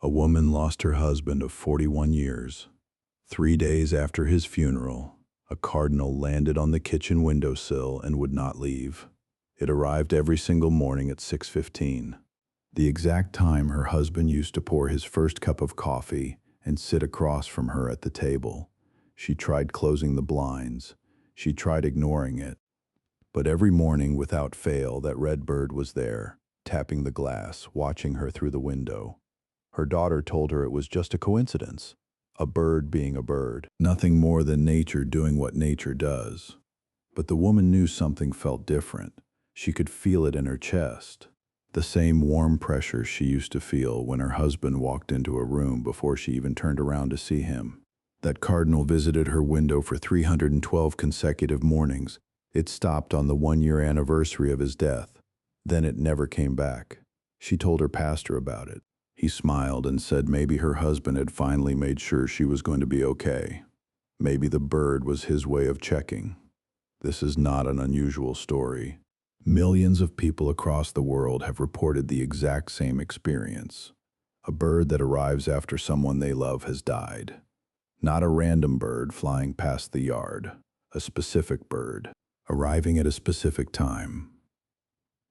A woman lost her husband of 41 years. 3 days after his funeral, a cardinal landed on the kitchen windowsill and would not leave. It arrived every single morning at 6:15, the exact time her husband used to pour his first cup of coffee and sit across from her at the table. She tried closing the blinds. She tried ignoring it. But every morning, without fail, that red bird was there, tapping the glass, watching her through the window. Her daughter told her it was just a coincidence, a bird being a bird, nothing more than nature doing what nature does. But the woman knew something felt different. She could feel it in her chest, the same warm pressure she used to feel when her husband walked into a room before she even turned around to see him. That cardinal visited her window for 312 consecutive mornings. It stopped on the 1-year anniversary of his death. Then it never came back. She told her pastor about it. He smiled and said maybe her husband had finally made sure she was going to be okay. Maybe the bird was his way of checking. This is not an unusual story. Millions of people across the world have reported the exact same experience. A bird that arrives after someone they love has died. Not a random bird flying past the yard. A specific bird, arriving at a specific time,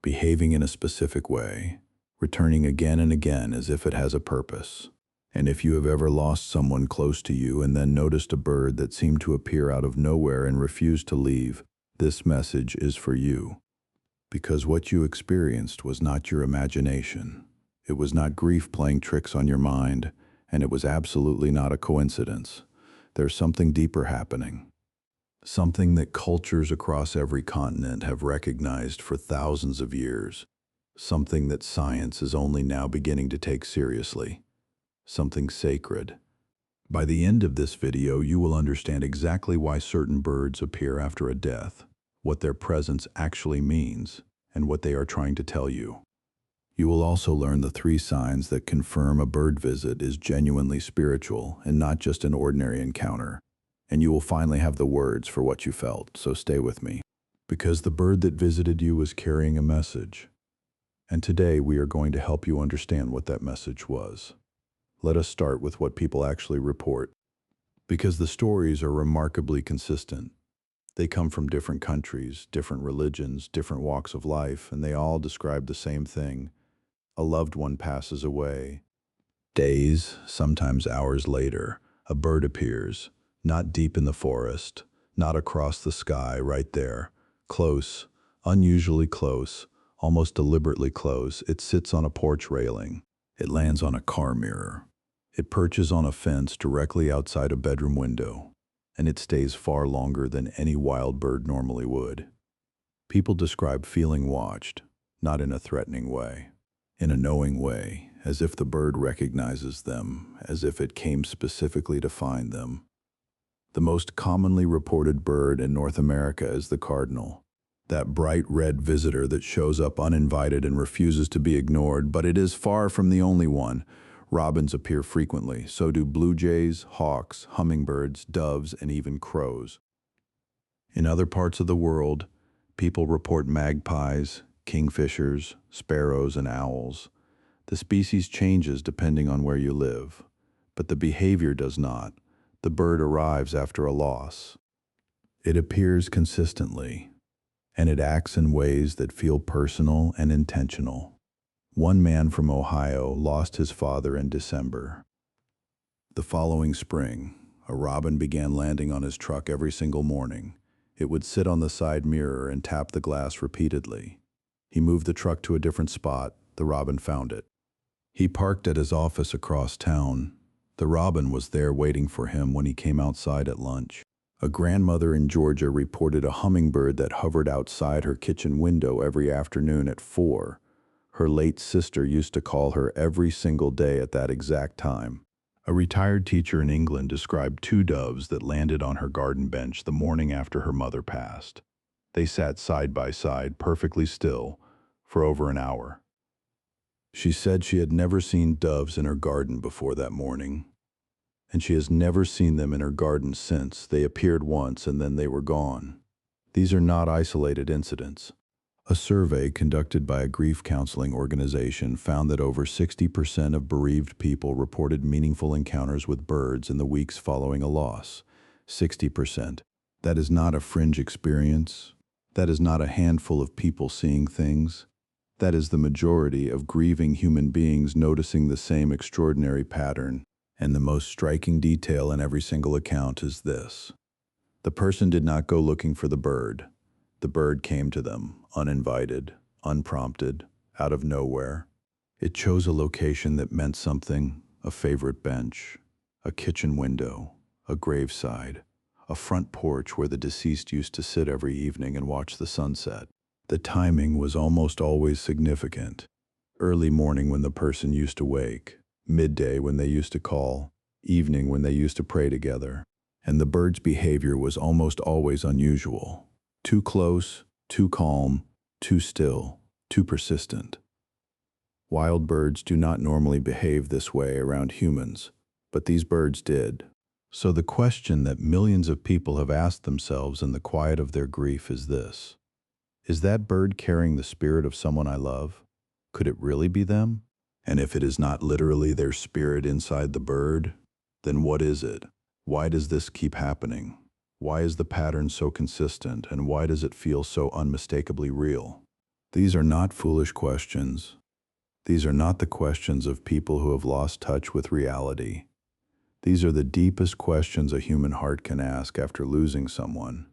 behaving in a specific way, returning again and again as if it has a purpose. And if you have ever lost someone close to you and then noticed a bird that seemed to appear out of nowhere and refused to leave, this message is for you. Because what you experienced was not your imagination. It was not grief playing tricks on your mind, and it was absolutely not a coincidence. There's something deeper happening. Something that cultures across every continent have recognized for thousands of years. Something that science is only now beginning to take seriously. Something sacred. By the end of this video, you will understand exactly why certain birds appear after a death, what their presence actually means, and what they are trying to tell you. You will also learn the 3 signs that confirm a bird visit is genuinely spiritual and not just an ordinary encounter. And you will finally have the words for what you felt, so stay with me. Because the bird that visited you was carrying a message. And today we are going to help you understand what that message was. Let us start with what people actually report. Because the stories are remarkably consistent. They come from different countries, different religions, different walks of life, and they all describe the same thing. A loved one passes away. Days, sometimes hours later, a bird appears. Not deep in the forest, not across the sky, right there. Close, unusually close, almost deliberately close. It sits on a porch railing. It lands on a car mirror. It perches on a fence directly outside a bedroom window. And it stays far longer than any wild bird normally would. People describe feeling watched, not in a threatening way, in a knowing way, as if the bird recognizes them, as if it came specifically to find them. The most commonly reported bird in North America is the cardinal, that bright red visitor that shows up uninvited and refuses to be ignored, but it is far from the only one. Robins appear frequently, so do blue jays, hawks, hummingbirds, doves, and even crows. In other parts of the world, people report magpies, kingfishers, sparrows, and owls. The species changes depending on where you live, but the behavior does not. The bird arrives after a loss. It appears consistently, and it acts in ways that feel personal and intentional. One man from Ohio lost his father in December. The following spring, a robin began landing on his truck every single morning. It would sit on the side mirror and tap the glass repeatedly. He moved the truck to a different spot. The robin found it. He parked at his office across town. The robin was there waiting for him when he came outside at lunch. A grandmother in Georgia reported a hummingbird that hovered outside her kitchen window every afternoon at 4. Her late sister used to call her every single day at that exact time. A retired teacher in England described 2 doves that landed on her garden bench the morning after her mother passed. They sat side by side, perfectly still, for over an hour. She said she had never seen doves in her garden before that morning, and she has never seen them in her garden since. They appeared once and then they were gone. These are not isolated incidents. A survey conducted by a grief counseling organization found that over 60% of bereaved people reported meaningful encounters with birds in the weeks following a loss. 60%. That is not a fringe experience. That is not a handful of people seeing things. That is the majority of grieving human beings noticing the same extraordinary pattern. And the most striking detail in every single account is this. The person did not go looking for the bird. The bird came to them, uninvited, unprompted, out of nowhere. It chose a location that meant something, a favorite bench, a kitchen window, a graveside, a front porch where the deceased used to sit every evening and watch the sunset. The timing was almost always significant. Early morning when the person used to wake, midday when they used to call, evening when they used to pray together. And the bird's behavior was almost always unusual. Too close, too calm, too still, too persistent. Wild birds do not normally behave this way around humans, but these birds did. So the question that millions of people have asked themselves in the quiet of their grief is this. Is that bird carrying the spirit of someone I love? Could it really be them? And if it is not literally their spirit inside the bird, then what is it? Why does this keep happening? Why is the pattern so consistent, and why does it feel so unmistakably real? These are not foolish questions. These are not the questions of people who have lost touch with reality. These are the deepest questions a human heart can ask after losing someone.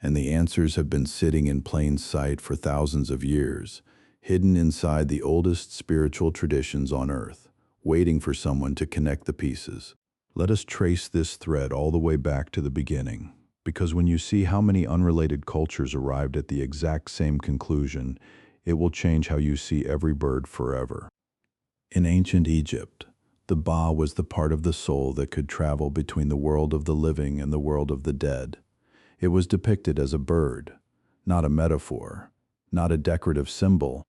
And the answers have been sitting in plain sight for thousands of years, hidden inside the oldest spiritual traditions on earth, waiting for someone to connect the pieces. Let us trace this thread all the way back to the beginning, because when you see how many unrelated cultures arrived at the exact same conclusion, it will change how you see every bird forever. In ancient Egypt, the Ba was the part of the soul that could travel between the world of the living and the world of the dead. It was depicted as a bird, not a metaphor, not a decorative symbol.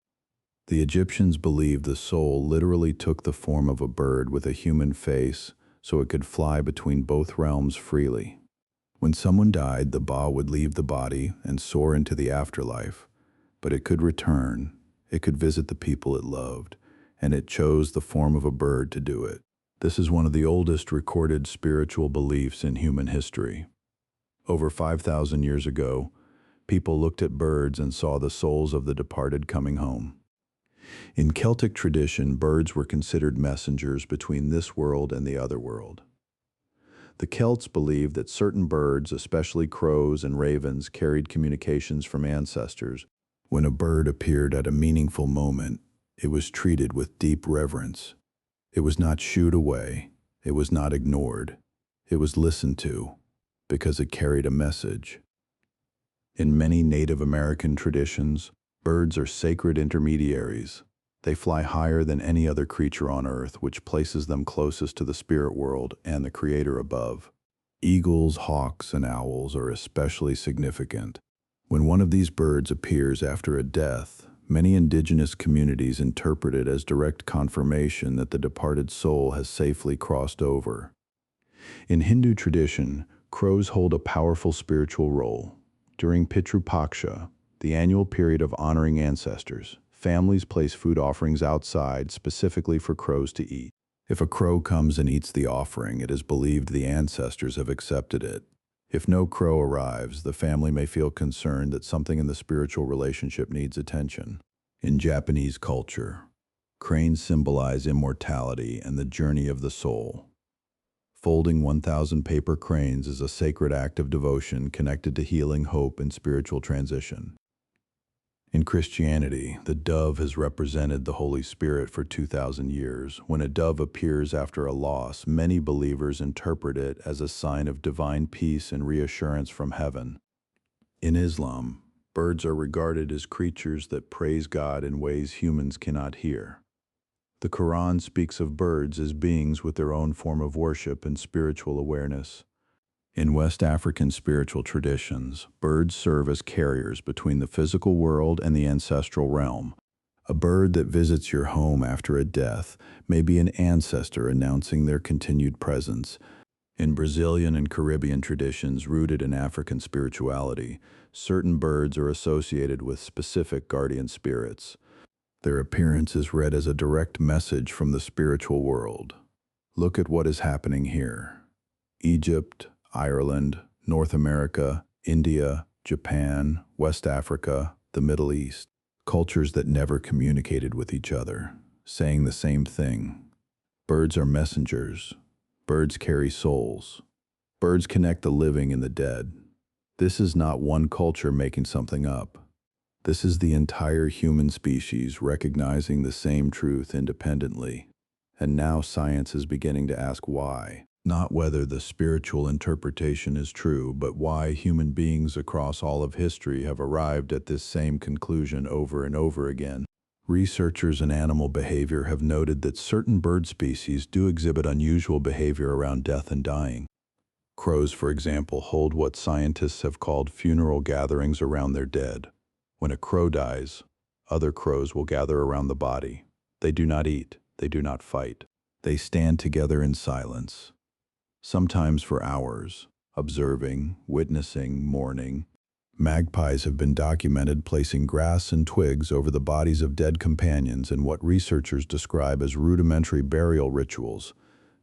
The Egyptians believed the soul literally took the form of a bird with a human face, so it could fly between both realms freely. When someone died, the Ba would leave the body and soar into the afterlife, but it could return, it could visit the people it loved, and it chose the form of a bird to do it. This is one of the oldest recorded spiritual beliefs in human history. Over 5,000 years ago, people looked at birds and saw the souls of the departed coming home. In Celtic tradition, birds were considered messengers between this world and the other world. The Celts believed that certain birds, especially crows and ravens, carried communications from ancestors. When a bird appeared at a meaningful moment, it was treated with deep reverence. It was not shooed away. It was not ignored. It was listened to, because it carried a message. In many Native American traditions, birds are sacred intermediaries. They fly higher than any other creature on earth, which places them closest to the spirit world and the Creator above. Eagles, hawks, and owls are especially significant. When one of these birds appears after a death, many indigenous communities interpret it as direct confirmation that the departed soul has safely crossed over. In Hindu tradition, crows hold a powerful spiritual role. During Pitru Paksha, the annual period of honoring ancestors, families place food offerings outside specifically for crows to eat. If a crow comes and eats the offering, it is believed the ancestors have accepted it. If no crow arrives, the family may feel concerned that something in the spiritual relationship needs attention. In Japanese culture, cranes symbolize immortality and the journey of the soul. Folding 1,000 paper cranes is a sacred act of devotion connected to healing, hope, and spiritual transition. In Christianity, the dove has represented the Holy Spirit for 2,000 years. When a dove appears after a loss, many believers interpret it as a sign of divine peace and reassurance from heaven. In Islam, birds are regarded as creatures that praise God in ways humans cannot hear. The Quran speaks of birds as beings with their own form of worship and spiritual awareness. In West African spiritual traditions, birds serve as carriers between the physical world and the ancestral realm. A bird that visits your home after a death may be an ancestor announcing their continued presence. In Brazilian and Caribbean traditions rooted in African spirituality, certain birds are associated with specific guardian spirits. Their appearance is read as a direct message from the spiritual world. Look at what is happening here. Egypt, Ireland, North America, India, Japan, West Africa, the Middle East. Cultures that never communicated with each other, saying the same thing. Birds are messengers. Birds carry souls. Birds connect the living and the dead. This is not one culture making something up. This is the entire human species recognizing the same truth independently. And now science is beginning to ask why. Not whether the spiritual interpretation is true, but why human beings across all of history have arrived at this same conclusion over and over again. Researchers in animal behavior have noted that certain bird species do exhibit unusual behavior around death and dying. Crows, for example, hold what scientists have called funeral gatherings around their dead. When a crow dies, other crows will gather around the body. They do not eat. They do not fight. They stand together in silence, sometimes for hours, observing, witnessing, mourning. Magpies have been documented placing grass and twigs over the bodies of dead companions in what researchers describe as rudimentary burial rituals.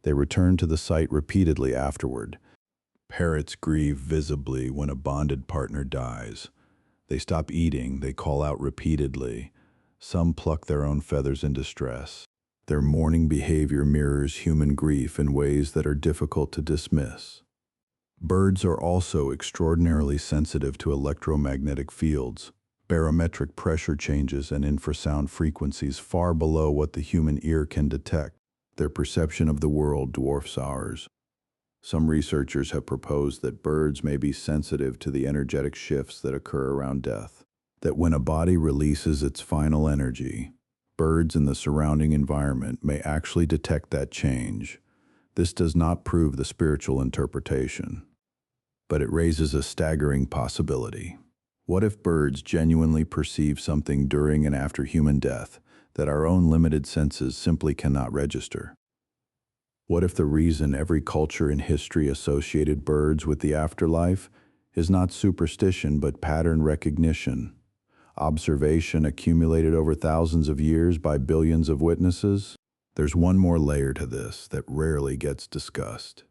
They return to the site repeatedly afterward. Parrots grieve visibly when a bonded partner dies. They stop eating, they call out repeatedly. Some pluck their own feathers in distress. Their mourning behavior mirrors human grief in ways that are difficult to dismiss. Birds are also extraordinarily sensitive to electromagnetic fields, barometric pressure changes, and infrasound frequencies far below what the human ear can detect. Their perception of the world dwarfs ours. Some researchers have proposed that birds may be sensitive to the energetic shifts that occur around death, that when a body releases its final energy, birds in the surrounding environment may actually detect that change. This does not prove the spiritual interpretation, but it raises a staggering possibility. What if birds genuinely perceive something during and after human death that our own limited senses simply cannot register? What if the reason every culture in history associated birds with the afterlife is not superstition but pattern recognition? Observation accumulated over thousands of years by billions of witnesses? There's one more layer to this that rarely gets discussed,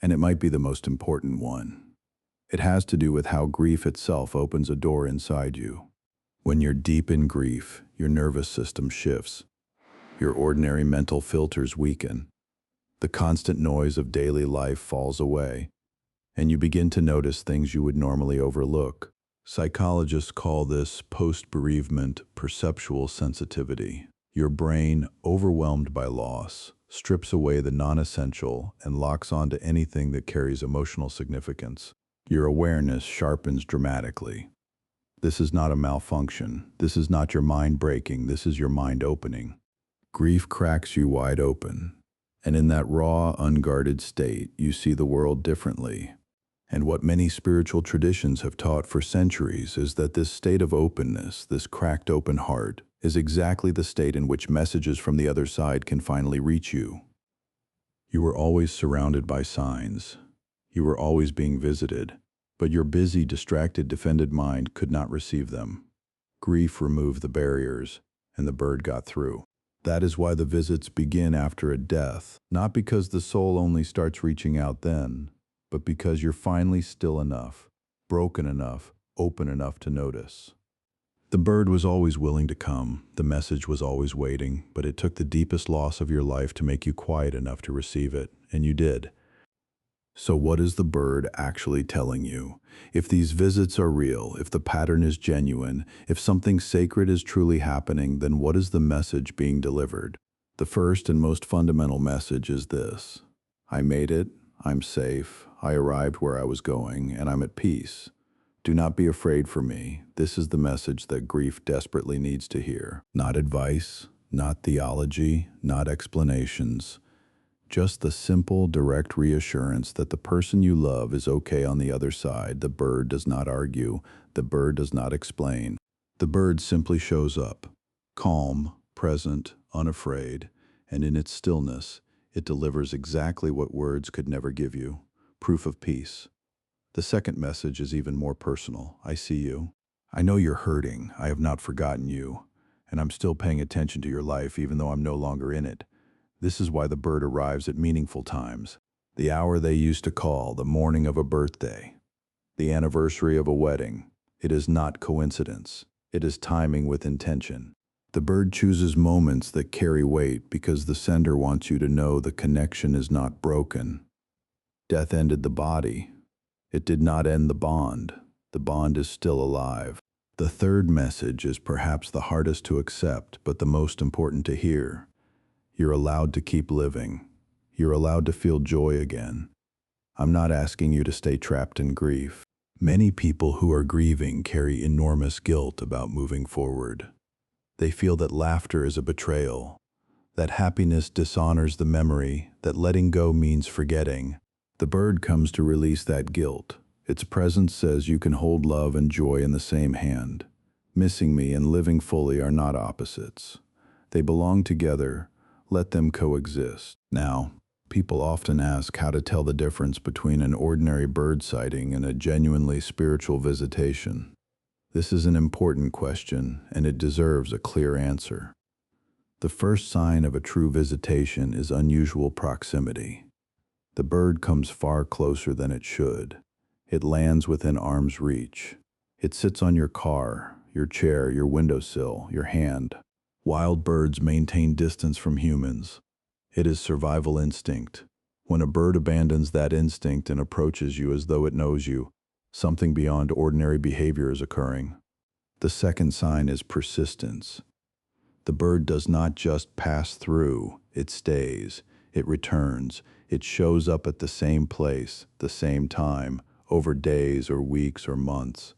and it might be the most important one. It has to do with how grief itself opens a door inside you. When you're deep in grief, your nervous system shifts. Your ordinary mental filters weaken. The constant noise of daily life falls away, and you begin to notice things you would normally overlook. Psychologists call this post-bereavement perceptual sensitivity. Your brain, overwhelmed by loss, strips away the non-essential and locks onto anything that carries emotional significance. Your awareness sharpens dramatically. This is not a malfunction. This is not your mind breaking. This is your mind opening. Grief cracks you wide open, and in that raw, unguarded state, you see the world differently. And what many spiritual traditions have taught for centuries is that this state of openness, this cracked open heart, is exactly the state in which messages from the other side can finally reach you. You were always surrounded by signs. You were always being visited, but your busy, distracted, defended mind could not receive them. Grief removed the barriers, and the bird got through. That is why the visits begin after a death, not because the soul only starts reaching out then, but because you're finally still enough, broken enough, open enough to notice. The bird was always willing to come, the message was always waiting, but it took the deepest loss of your life to make you quiet enough to receive it, and you did. So what is the bird actually telling you? If these visits are real, if the pattern is genuine, if something sacred is truly happening, then what is the message being delivered? The first and most fundamental message is this: I made it, I'm safe, I arrived where I was going, and I'm at peace. Do not be afraid for me. This is the message that grief desperately needs to hear. Not advice, not theology, not explanations. Just the simple, direct reassurance that the person you love is okay on the other side. The bird does not argue. The bird does not explain. The bird simply shows up, calm, present, unafraid, and in its stillness, it delivers exactly what words could never give you. proof of peace. The second message is even more personal. I see you. I know you're hurting. I have not forgotten you. And I'm still paying attention to your life even though I'm no longer in it. This is why the bird arrives at meaningful times. The hour they used to call the morning of a birthday, the anniversary of a wedding. It is not coincidence. It is timing with intention. The bird chooses moments that carry weight because the sender wants you to know the connection is not broken. Death ended the body. It did not end the bond. The bond is still alive. The third message is perhaps the hardest to accept, but the most important to hear. You're allowed to keep living. You're allowed to feel joy again. I'm not asking you to stay trapped in grief. Many people who are grieving carry enormous guilt about moving forward. They feel that laughter is a betrayal, that happiness dishonors the memory, that letting go means forgetting. The bird comes to release that guilt. Its presence says you can hold love and joy in the same hand. Missing me and living fully are not opposites. They belong together. Let them coexist. Now, people often ask how to tell the difference between an ordinary bird sighting and a genuinely spiritual visitation. This is an important question, and it deserves a clear answer. The first sign of a true visitation is unusual proximity. The bird comes far closer than it should. It lands within arm's reach. It sits on your car, your chair, your windowsill, your hand. Wild birds maintain distance from humans. It is survival instinct. When a bird abandons that instinct and approaches you as though it knows you, something beyond ordinary behavior is occurring. The second sign is persistence. The bird does not just pass through, it stays, it returns, it shows up at the same place, the same time, over days or weeks or months.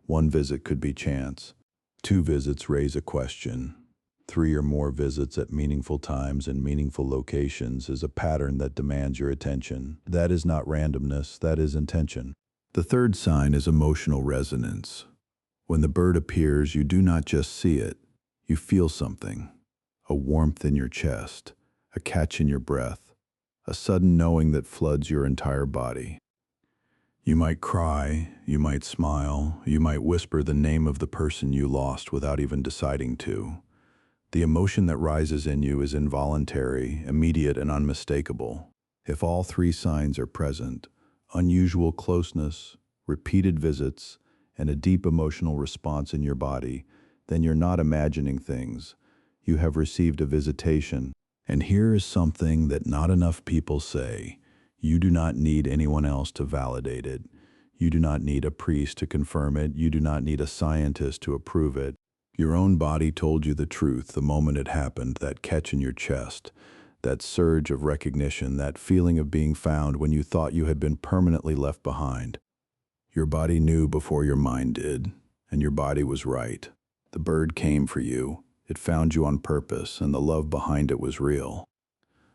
One visit could be chance. 2 visits raise a question. 3 or more visits at meaningful times and meaningful locations is a pattern that demands your attention. That is not randomness, that is intention. The third sign is emotional resonance. When the bird appears, you do not just see it, you feel something. A warmth in your chest, a catch in your breath, a sudden knowing that floods your entire body. You might cry, you might smile, you might whisper the name of the person you lost without even deciding to. The emotion that rises in you is involuntary, immediate, and unmistakable. If all 3 signs are present, unusual closeness, repeated visits, and a deep emotional response in your body, then you're not imagining things. You have received a visitation. And here is something that not enough people say. You do not need anyone else to validate it. You do not need a priest to confirm it. You do not need a scientist to approve it. Your own body told you the truth the moment it happened, that catch in your chest, that surge of recognition, that feeling of being found when you thought you had been permanently left behind. Your body knew before your mind did, and your body was right. The bird came for you. It found you on purpose, and the love behind it was real.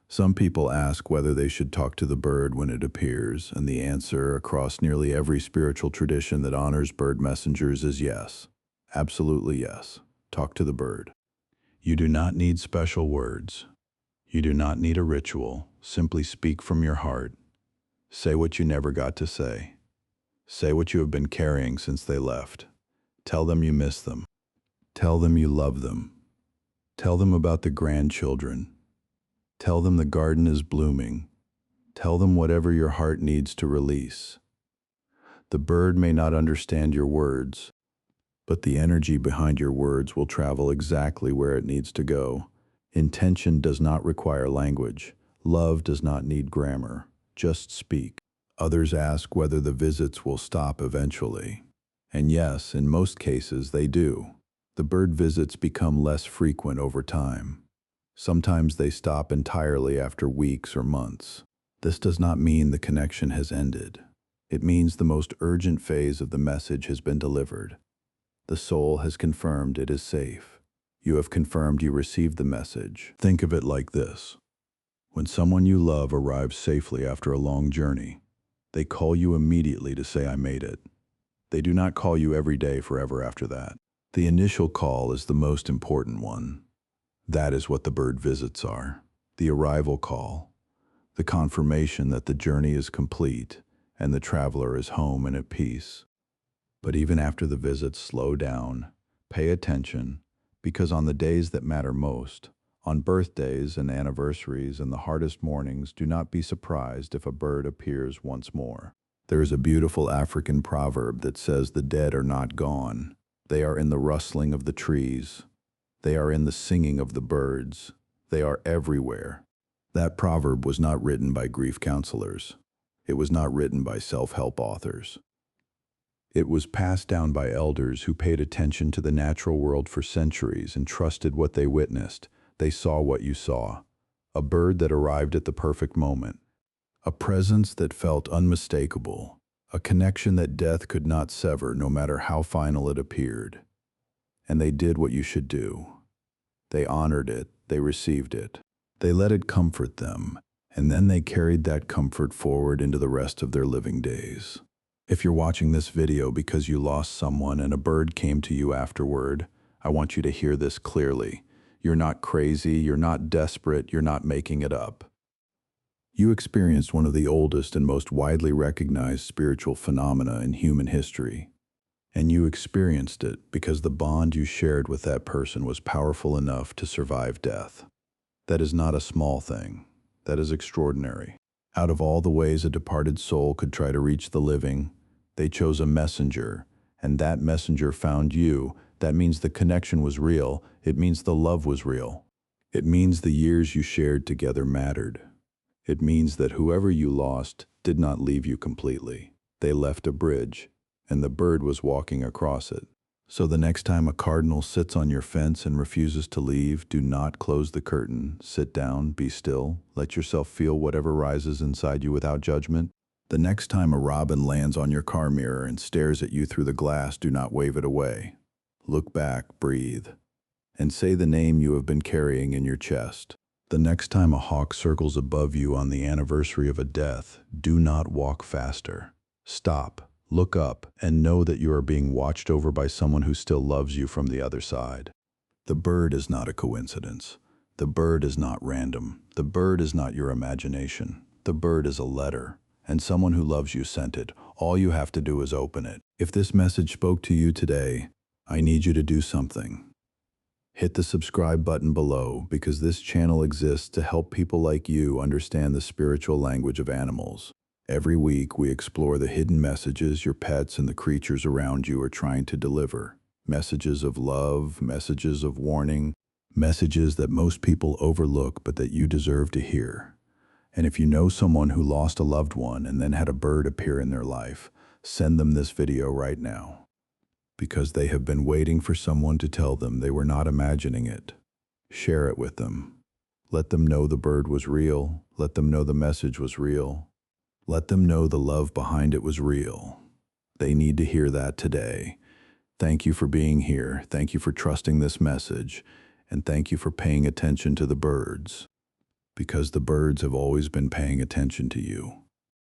Some people ask whether they should talk to the bird when it appears, and the answer across nearly every spiritual tradition that honors bird messengers is yes. Absolutely yes. Talk to the bird. You do not need special words. You do not need a ritual. Simply speak from your heart. Say what you never got to say. Say what you have been carrying since they left. Tell them you miss them. Tell them you love them. Tell them about the grandchildren. Tell them the garden is blooming. Tell them whatever your heart needs to release. The bird may not understand your words, but the energy behind your words will travel exactly where it needs to go. Intention does not require language. Love does not need grammar. Just speak. Others ask whether the visits will stop eventually. And yes, in most cases they do. The bird visits become less frequent over time. Sometimes they stop entirely after weeks or months. This does not mean the connection has ended. It means the most urgent phase of the message has been delivered. The soul has confirmed it is safe. You have confirmed you received the message. Think of it like this. When someone you love arrives safely after a long journey, they call you immediately to say, "I made it." They do not call you every day forever after that. The initial call is the most important one. That is what the bird visits are. The arrival call, the confirmation that the journey is complete, and the traveler is home and at peace. But even after the visit, slow down, pay attention, because on the days that matter most, on birthdays and anniversaries and the hardest mornings, do not be surprised if a bird appears once more. There is a beautiful African proverb that says the dead are not gone. They are in the rustling of the trees. They are in the singing of the birds. They are everywhere. That proverb was not written by grief counselors. It was not written by self-help authors. It was passed down by elders who paid attention to the natural world for centuries and trusted what they witnessed. They saw what you saw. A bird that arrived at the perfect moment. A presence that felt unmistakable. A connection that death could not sever, no matter how final it appeared. And they did what you should do. They honored it. They received it. They let it comfort them. And then they carried that comfort forward into the rest of their living days. If you're watching this video because you lost someone and a bird came to you afterward, I want you to hear this clearly. You're not crazy, you're not desperate, you're not making it up. You experienced one of the oldest and most widely recognized spiritual phenomena in human history. And you experienced it because the bond you shared with that person was powerful enough to survive death. That is not a small thing. That is extraordinary. Out of all the ways a departed soul could try to reach the living, they chose a messenger, and that messenger found you. That means the connection was real. It means the love was real. It means the years you shared together mattered. It means that whoever you lost did not leave you completely. They left a bridge, and the bird was walking across it. So the next time a cardinal sits on your fence and refuses to leave, do not close the curtain. Sit down, be still, let yourself feel whatever rises inside you without judgment. The next time a robin lands on your car mirror and stares at you through the glass, do not wave it away. Look back, breathe, and say the name you have been carrying in your chest. The next time a hawk circles above you on the anniversary of a death, do not walk faster. Stop. Look up and know that you are being watched over by someone who still loves you from the other side. The bird is not a coincidence. The bird is not random. The bird is not your imagination. The bird is a letter, and someone who loves you sent it. All you have to do is open it. If this message spoke to you today, I need you to do something. Hit the subscribe button below because this channel exists to help people like you understand the spiritual language of animals. Every week, we explore the hidden messages your pets and the creatures around you are trying to deliver. Messages of love, messages of warning, messages that most people overlook but that you deserve to hear. And if you know someone who lost a loved one and then had a bird appear in their life, send them this video right now. Because they have been waiting for someone to tell them they were not imagining it. Share it with them. Let them know the bird was real. Let them know the message was real. Let them know the love behind it was real. They need to hear that today. Thank you for being here. Thank you for trusting this message. And thank you for paying attention to the birds. Because the birds have always been paying attention to you.